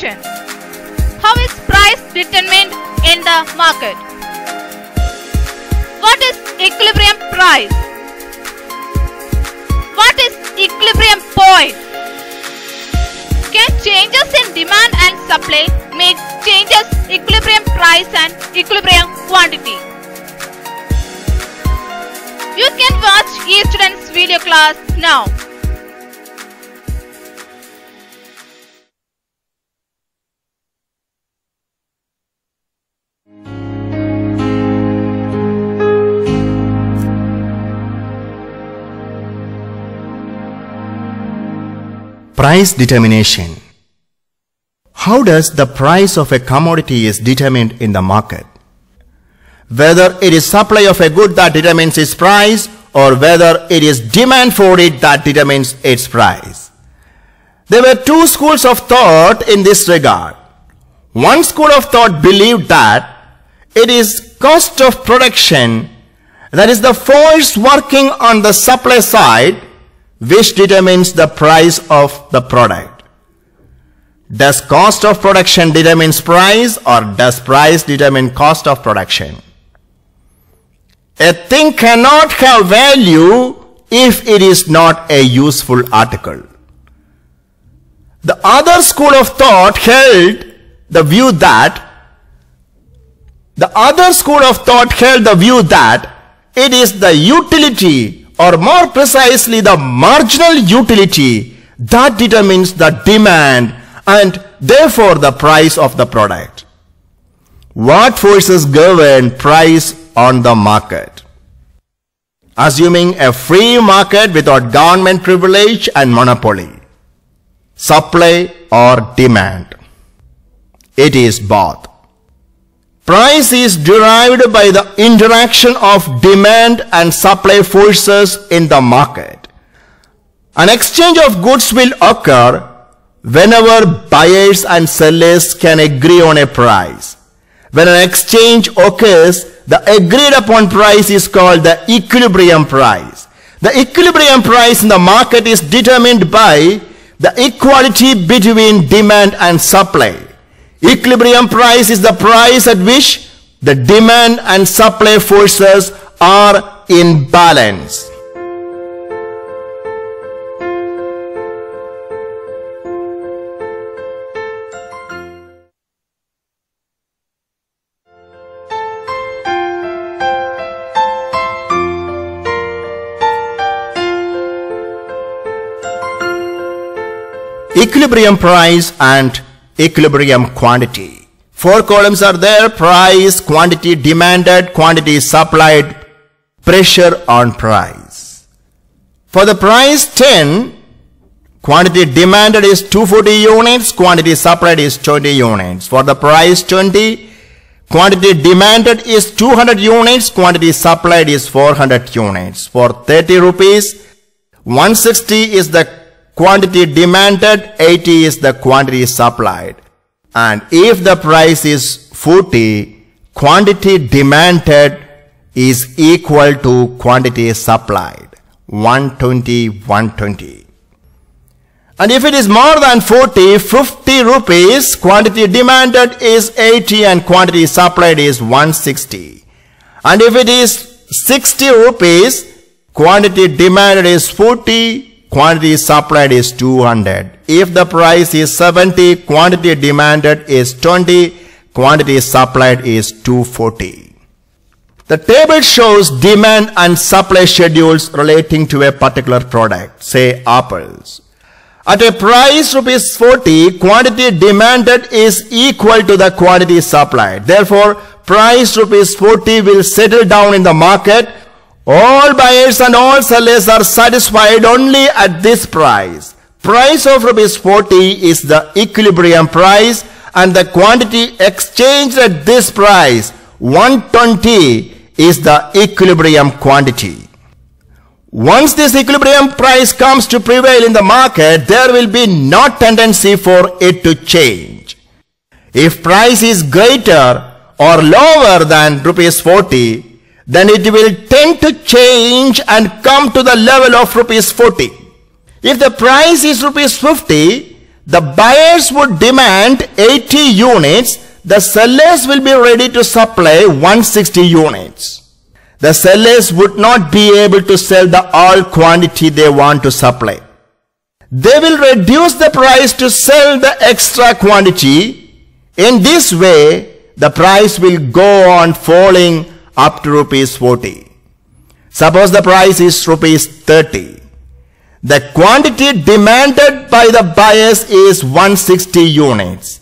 question. How is price determined in the market? What is equilibrium price? What is equilibrium point? Can changes in demand and supply make changes equilibrium price and equilibrium quantity? You can watch eStudent's video class now. Price determination. How does the price of a commodity is determined in the market? Whether it is supply of a good that determines its price or whether it is demand for it that determines its price. There were two schools of thought in this regard. One school of thought believed that it is cost of production, that is the force working on the supply side, which determines the price of the product. Does cost of production determines price or does price determine cost of production? A thing cannot have value if it is not a useful article. The other school of thought held the view that it is the utility, or more precisely the marginal utility, that determines the demand and therefore the price of the product. What forces govern price on the market? Assuming a free market without government privilege and monopoly. Supply or demand? It is both. Price is derived by the interaction of demand and supply forces in the market. An exchange of goods will occur whenever buyers and sellers can agree on a price. When an exchange occurs, the agreed upon price is called the equilibrium price. The equilibrium price in the market is determined by the equality between demand and supply. Equilibrium price is the price at which the demand and supply forces are in balance. Equilibrium price and equilibrium quantity. Four columns are there: price, quantity demanded, quantity supplied, pressure on price. For the price 10, quantity demanded is 240 units, quantity supplied is 20 units. For the price 20, quantity demanded is 200 units, quantity supplied is 400 units. For 30 rupees, 160 is the quantity demanded, 80 is the quantity supplied. And if the price is 40, quantity demanded is equal to quantity supplied, 120. And if it is more than 40, 50 rupees, quantity demanded is 80 and quantity supplied is 160. And if it is 60 rupees, quantity demanded is 40, quantity supplied is 200. If the price is 70, quantity demanded is 20, quantity supplied is 240. The table shows demand and supply schedules relating to a particular product, say apples. At a price rupees 40, quantity demanded is equal to the quantity supplied. Therefore, price rupees 40 will settle down in the market. All buyers and all sellers are satisfied only at this price. Price of rupees 40 is the equilibrium price and the quantity exchanged at this price, 120, is the equilibrium quantity. Once this equilibrium price comes to prevail in the market, there will be no tendency for it to change. If price is greater or lower than rupees 40, then it will tend to change and come to the level of rupees 40. If the price is rupees 50, the buyers would demand 80 units, the sellers will be ready to supply 160 units. The sellers would not be able to sell the all quantity they want to supply. They will reduce the price to sell the extra quantity. In this way, the price will go on falling up to rupees 40. Suppose the price is rupees 30. The quantity demanded by the buyers is 160 units.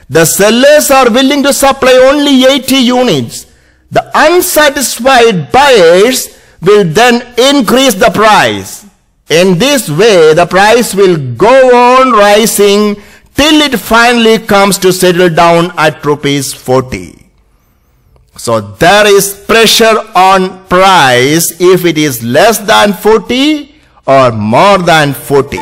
The sellers are willing to supply only 80 units. The unsatisfied buyers will then increase the price. In this way, the price will go on rising till it finally comes to settle down at rupees 40. So there is pressure on price if it is less than 40 or more than 40.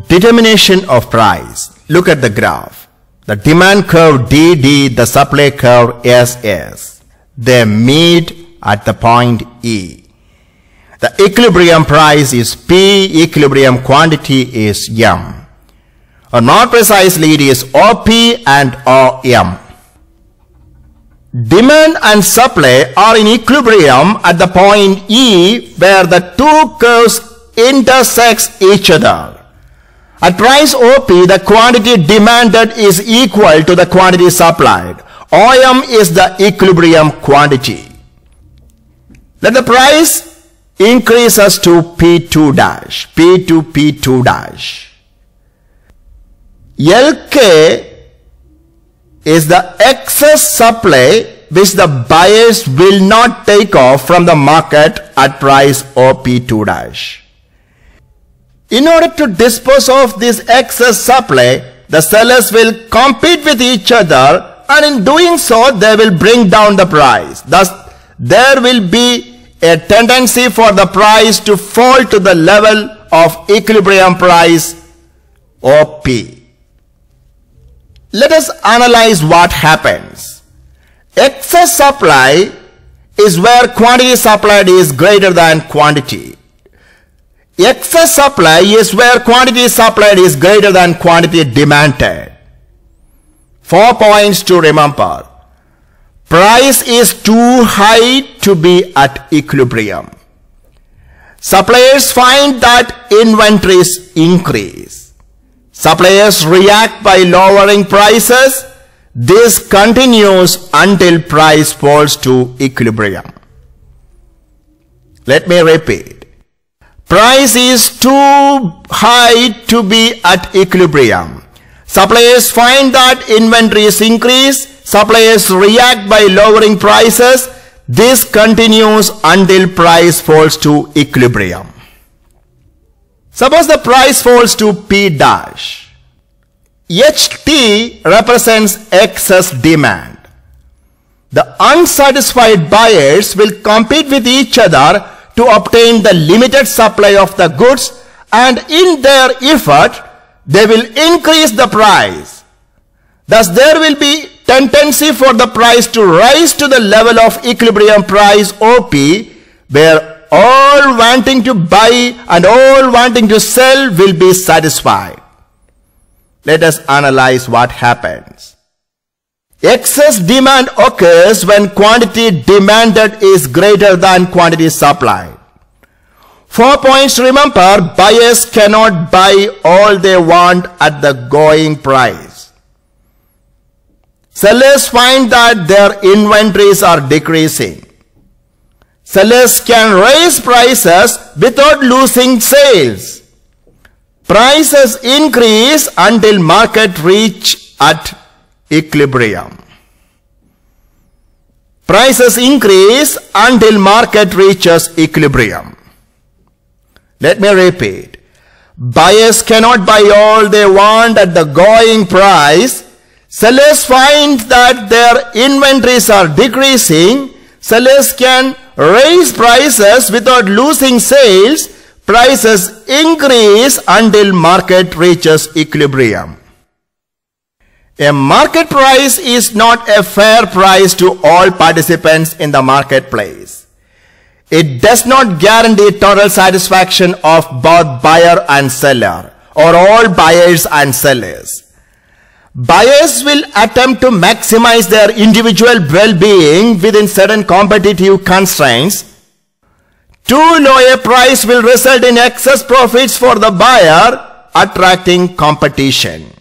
Determination of price. Look at the graph. The demand curve DD, the supply curve SS. They meet at the point E. The equilibrium price is P, equilibrium quantity is M. Or more precisely, it is OP and OM. Demand and supply are in equilibrium at the point E where the two curves intersect each other. At price OP, the quantity demanded is equal to the quantity supplied. OM is the equilibrium quantity. Let the price increases to P2 dash, P2, P2 dash. LK is the excess supply which the buyers will not take off from the market at price OP2 dash. In order to dispose of this excess supply, the sellers will compete with each other, and in doing so, they will bring down the price. Thus, there will be a tendency for the price to fall to the level of equilibrium price OP. Let us analyze what happens. Excess supply is where quantity supplied is greater than quantity. Excess supply is where quantity supplied is greater than quantity demanded. 4 points to remember. Price is too high to be at equilibrium. Suppliers find that inventories increase. Suppliers react by lowering prices. This continues until price falls to equilibrium. Let me repeat. Price is too high to be at equilibrium. Suppliers find that inventories increase. Suppliers react by lowering prices. This continues until price falls to equilibrium. Suppose the price falls to P dash. HT represents excess demand. The unsatisfied buyers will compete with each other to obtain the limited supply of the goods, and in their effort, they will increase the price. Thus, there will be tendency for the price to rise to the level of equilibrium price OP, where all wanting to buy and all wanting to sell will be satisfied. Let us analyze what happens. Excess demand occurs when quantity demanded is greater than quantity supplied. 4 points to remember. Buyers cannot buy all they want at the going price. Sellers find that their inventories are decreasing. Sellers can raise prices without losing sales. Prices increase until market reach at equilibrium. Prices increase until market reaches equilibrium. Let me repeat. Buyers cannot buy all they want at the going price. sellers find that their inventories are decreasing, sellers can raise prices without losing sales. Prices increase until market reaches equilibrium. A market price is not a fair price to all participants in the marketplace. It does not guarantee total satisfaction of both buyer and seller, or all buyers and sellers. Buyers will attempt to maximize their individual well-being within certain competitive constraints. Too low a price will result in excess profits for the buyer, attracting competition.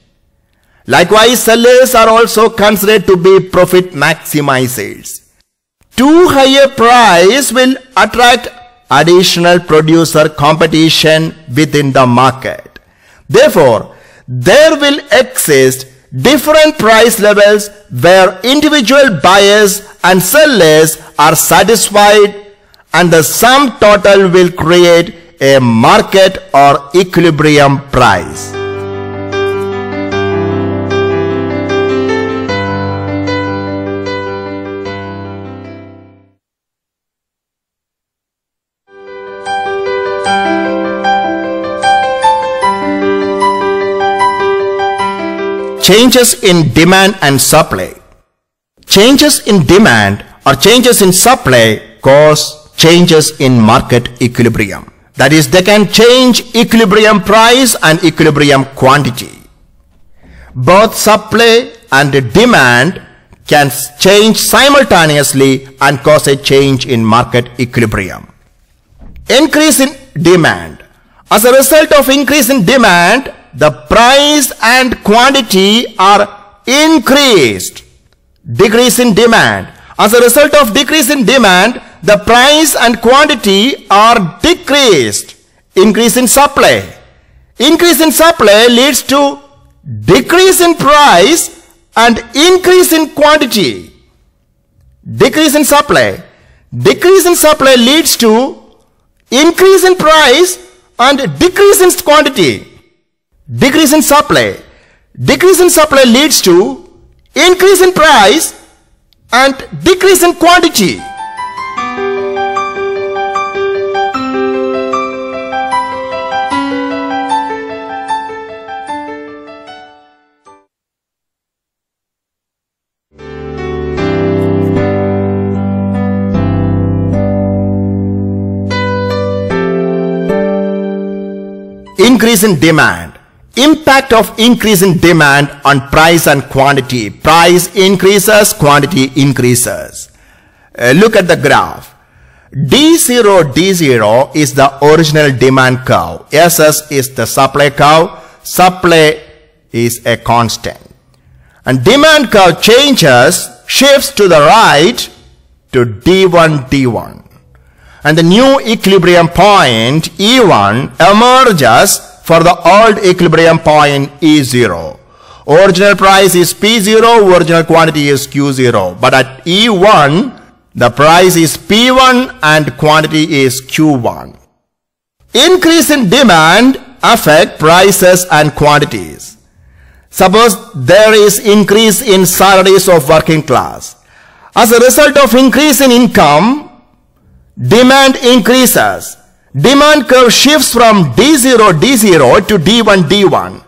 Likewise, sellers are also considered to be profit maximizers. Too high a price will attract additional producer competition within the market. Therefore, there will exist different price levels where individual buyers and sellers are satisfied, and the sum total will create a market or equilibrium price. Changes in demand and supply. Changes in demand or changes in supply cause changes in market equilibrium. That is, they can change equilibrium price and equilibrium quantity. Both supply and demand can change simultaneously and cause a change in market equilibrium. Increase in demand. As a result of increase in demand, the price and quantity are increased. Decrease in demand. As a result of decrease in demand, the price and quantity are decreased. Increase in supply. Increase in supply leads to decrease in price and increase in quantity. Decrease in supply. Decrease in supply leads to increase in price and decrease in quantity. Decrease in supply. Decrease in supply leads to increase in price and decrease in quantity. Increase in demand. Impact of increase in demand on price and quantity. Price increases, quantity increases. Look at the graph. D0, D0 is the original demand curve. SS is the supply curve. Supply is a constant. And demand curve changes, shifts to the right to D1, D1. And the new equilibrium point E1 emerges for the old equilibrium point E0. Original price is P0, original quantity is Q0. But at E1, the price is P1 and quantity is Q1. Increase in demand affect prices and quantities. Suppose there is increase in salaries of working class. As a result of increase in income, demand increases. Demand curve shifts from D0, D0 to D1, D1.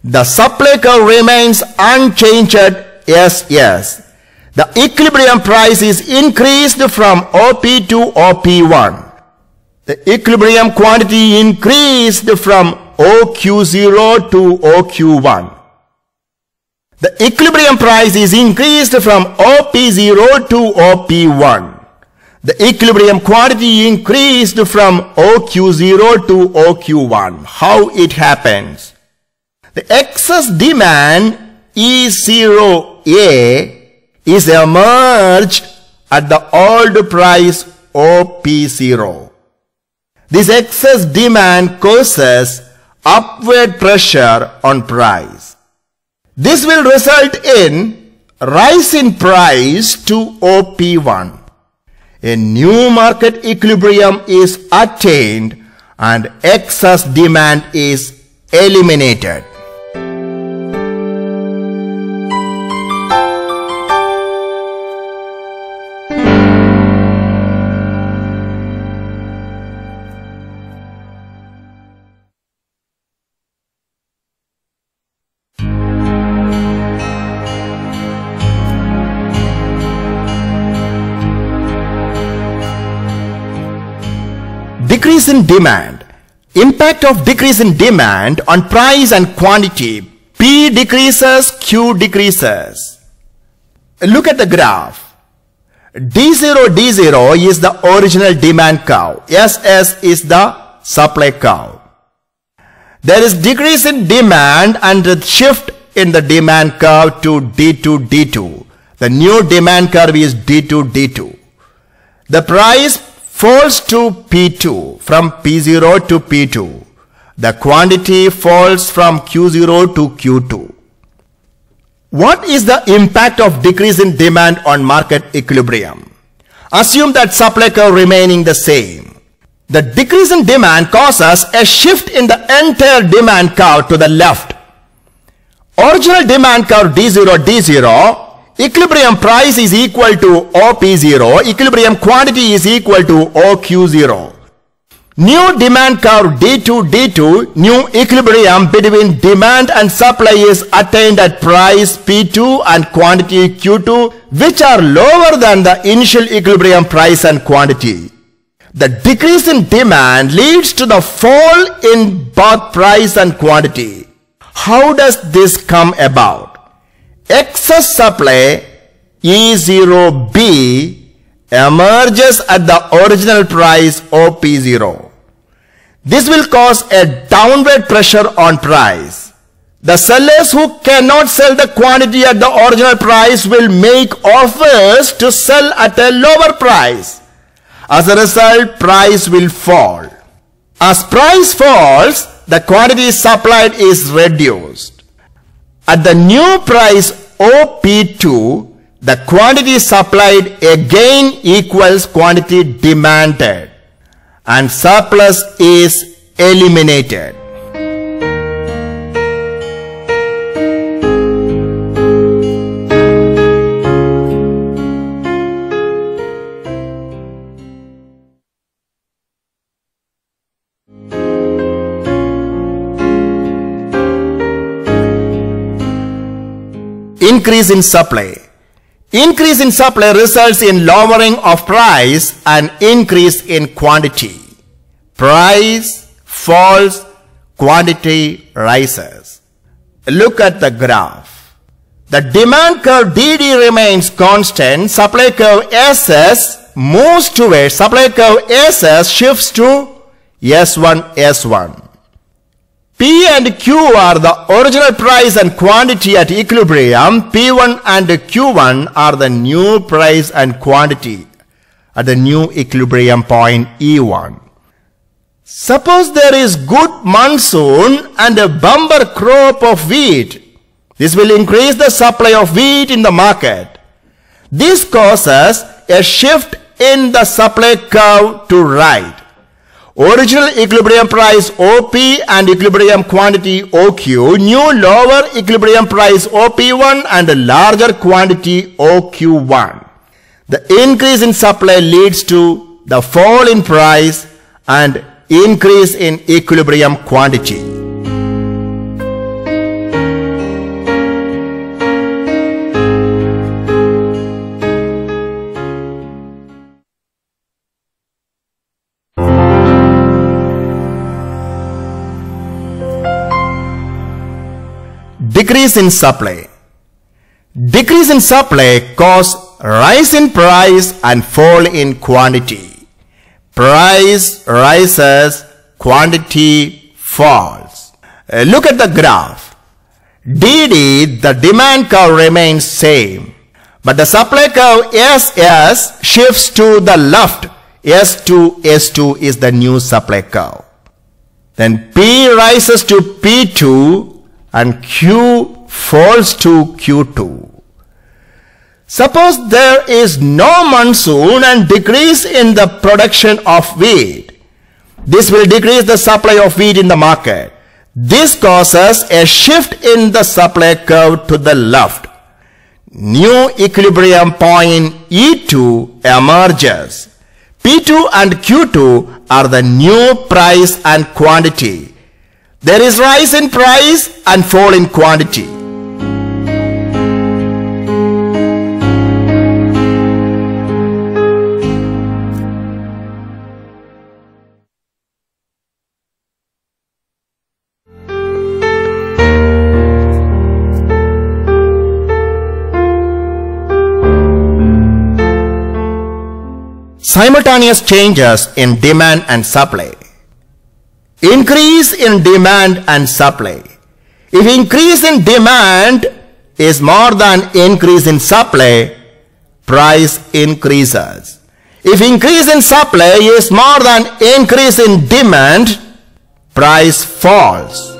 The supply curve remains unchanged, SS. The equilibrium price is increased from OP to OP1. The equilibrium quantity increased from OQ0 to OQ1. The equilibrium price is increased from OP0 to OP1. The equilibrium quantity increased from OQ0 to OQ1. How it happens? The excess demand E0A is emerged at the old price OP0. This excess demand causes upward pressure on price. This will result in rise in price to OP1. A new market equilibrium is attained and excess demand is eliminated. decrease in demand. Impact of decrease in demand on price and quantity. P decreases, Q decreases. Look at the graph. D0 is the original demand curve. SS is the supply curve. There is decrease in demand and a shift in the demand curve to D2. The new demand curve is D2. The price falls to P2 from P0 to P2. The quantity falls from Q0 to Q2. What is the impact of decrease in demand on market equilibrium? Assume that supply curve remaining the same. The decrease in demand causes a shift in the entire demand curve to the left. Original demand curve D0, equilibrium price is equal to OP0, equilibrium quantity is equal to OQ0. New demand curve D2, new equilibrium between demand and supply is attained at price P2 and quantity Q2, which are lower than the initial equilibrium price and quantity. The decrease in demand leads to the fall in both price and quantity. How does this come about? Excess supply E0B emerges at the original price OP0. This will cause a downward pressure on price. The sellers who cannot sell the quantity at the original price will make offers to sell at a lower price. As a result, price will fall. As price falls, the quantity supplied is reduced. At the new price OP2, the quantity supplied again equals quantity demanded, and surplus is eliminated. Increase in supply. Increase in supply results in lowering of price and increase in quantity. Price falls, quantity rises. Look at the graph. The demand curve DD remains constant. Supply curve SS moves towards supply curve SS shifts to S1. P and Q are the original price and quantity at equilibrium. P1 and Q1 are the new price and quantity at the new equilibrium point E1. Suppose there is good monsoon and a bumper crop of wheat. This will increase the supply of wheat in the market. This causes a shift in the supply curve to right. Original equilibrium price OP and equilibrium quantity OQ, new lower equilibrium price OP1 and larger quantity OQ1. The increase in supply leads to the fall in price and increase in equilibrium quantity. Decrease in supply. Decrease in supply causes rise in price and fall in quantity. Price rises, quantity falls. Look at the graph. DD, the demand curve remains same, but the supply curve SS shifts to the left. S2 is the new supply curve. Then P rises to P2 and Q falls to Q2. Suppose there is no monsoon and decrease in the production of wheat. This will decrease the supply of wheat in the market. This causes a shift in the supply curve to the left. New equilibrium point E2 emerges. P2 and Q2 are the new price and quantity. There is rise in price and fall in quantity. simultaneous changes in demand and supply. Increase in demand and supply. If increase in demand is more than increase in supply, price increases. If increase in supply is more than increase in demand, price falls.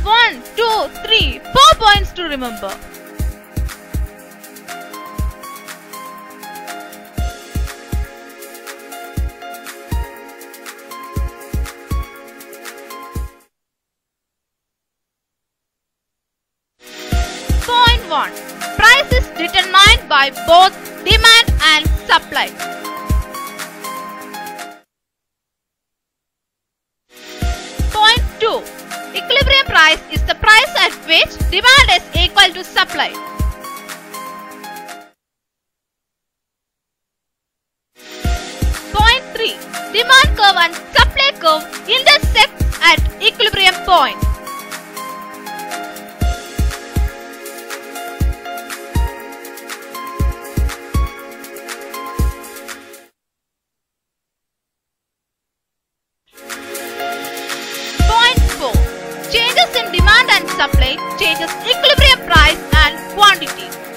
One, two, three, 4 points to remember. Point 1. Price is determined by both demand and supply. Point 2. Equilibrium price is the price at which demand is equal to supply. Point 3. Demand curve and supply curve intersect at equilibrium point. Point 4. Changes in demand and supply changes equilibrium price and quantity.